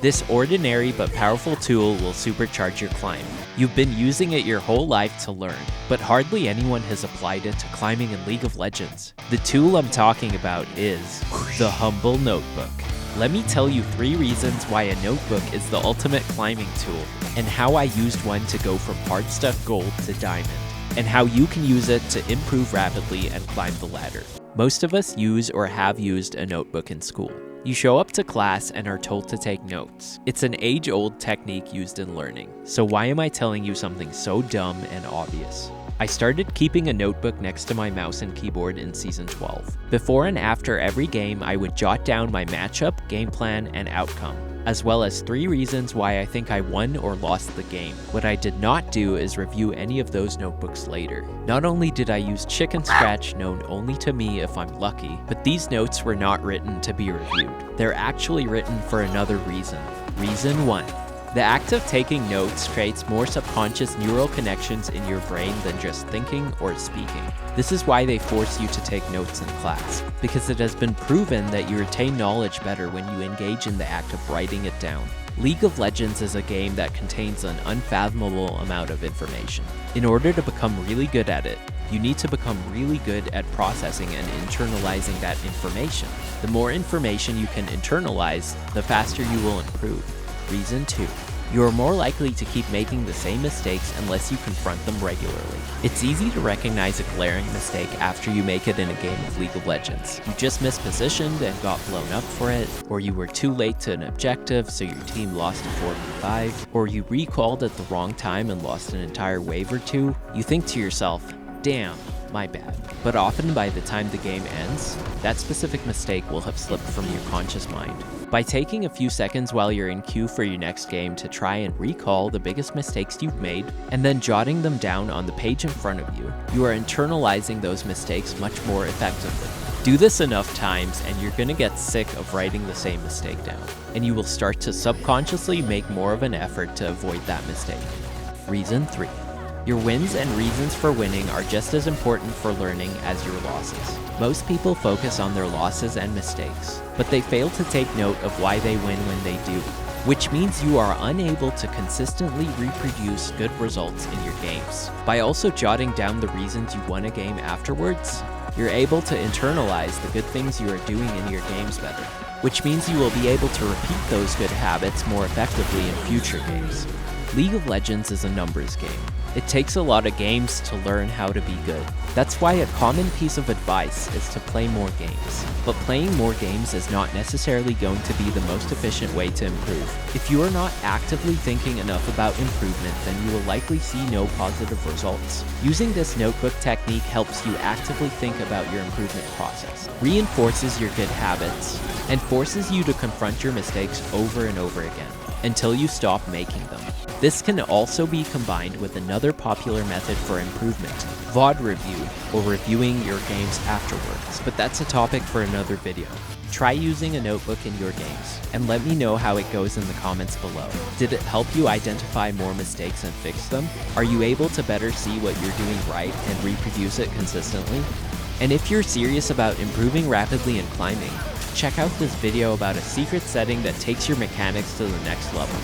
This ordinary but powerful tool will supercharge your climb. You've been using it your whole life to learn, but hardly anyone has applied it to climbing in League of Legends. The tool I'm talking about is the Humble Notebook. Let me tell you 3 reasons why a notebook is the ultimate climbing tool, and how I used one to go from hard stuck gold to diamond, and how you can use it to improve rapidly and climb the ladder. Most of us use or have used a notebook in school. You show up to class and are told to take notes. It's an age-old technique used in learning. So why am I telling you something so dumb and obvious? I started keeping a notebook next to my mouse and keyboard in Season 12. Before and after every game, I would jot down my matchup, game plan, and outcome, as well as 3 reasons why I think I won or lost the game. What I did not do is review any of those notebooks later. Not only did I use chicken scratch known only to me if I'm lucky, but these notes were not written to be reviewed. They're actually written for another reason. Reason 1. The act of taking notes creates more subconscious neural connections in your brain than just thinking or speaking. This is why they force you to take notes in class, because it has been proven that you retain knowledge better when you engage in the act of writing it down. League of Legends is a game that contains an unfathomable amount of information. In order to become really good at it, you need to become really good at processing and internalizing that information. The more information you can internalize, the faster you will improve. Reason 2. You are more likely to keep making the same mistakes unless you confront them regularly. It's easy to recognize a glaring mistake after you make it in a game of League of Legends. You just mispositioned and got blown up for it, or you were too late to an objective so your team lost to 4v5, or you recalled at the wrong time and lost an entire wave or 2. You think to yourself, damn, my bad. But often by the time the game ends, that specific mistake will have slipped from your conscious mind. By taking a few seconds while you're in queue for your next game to try and recall the biggest mistakes you've made, and then jotting them down on the page in front of you, you are internalizing those mistakes much more effectively. Do this enough times and you're gonna get sick of writing the same mistake down, and you will start to subconsciously make more of an effort to avoid that mistake. Reason 3. Your wins and reasons for winning are just as important for learning as your losses. Most people focus on their losses and mistakes, but they fail to take note of why they win when they do, which means you are unable to consistently reproduce good results in your games. By also jotting down the reasons you won a game afterwards, you're able to internalize the good things you are doing in your games better, which means you will be able to repeat those good habits more effectively in future games. League of Legends is a numbers game. It takes a lot of games to learn how to be good. That's why a common piece of advice is to play more games. But playing more games is not necessarily going to be the most efficient way to improve. If you are not actively thinking enough about improvement, then you will likely see no positive results. Using this notebook technique helps you actively think about your improvement process, reinforces your good habits, and forces you to confront your mistakes over and over again until you stop making them. This can also be combined with another popular method for improvement, VOD review, or reviewing your games afterwards, but that's a topic for another video. Try using a notebook in your games, and let me know how it goes in the comments below. Did it help you identify more mistakes and fix them? Are you able to better see what you're doing right and reproduce it consistently? And if you're serious about improving rapidly in climbing, check out this video about a secret setting that takes your mechanics to the next level.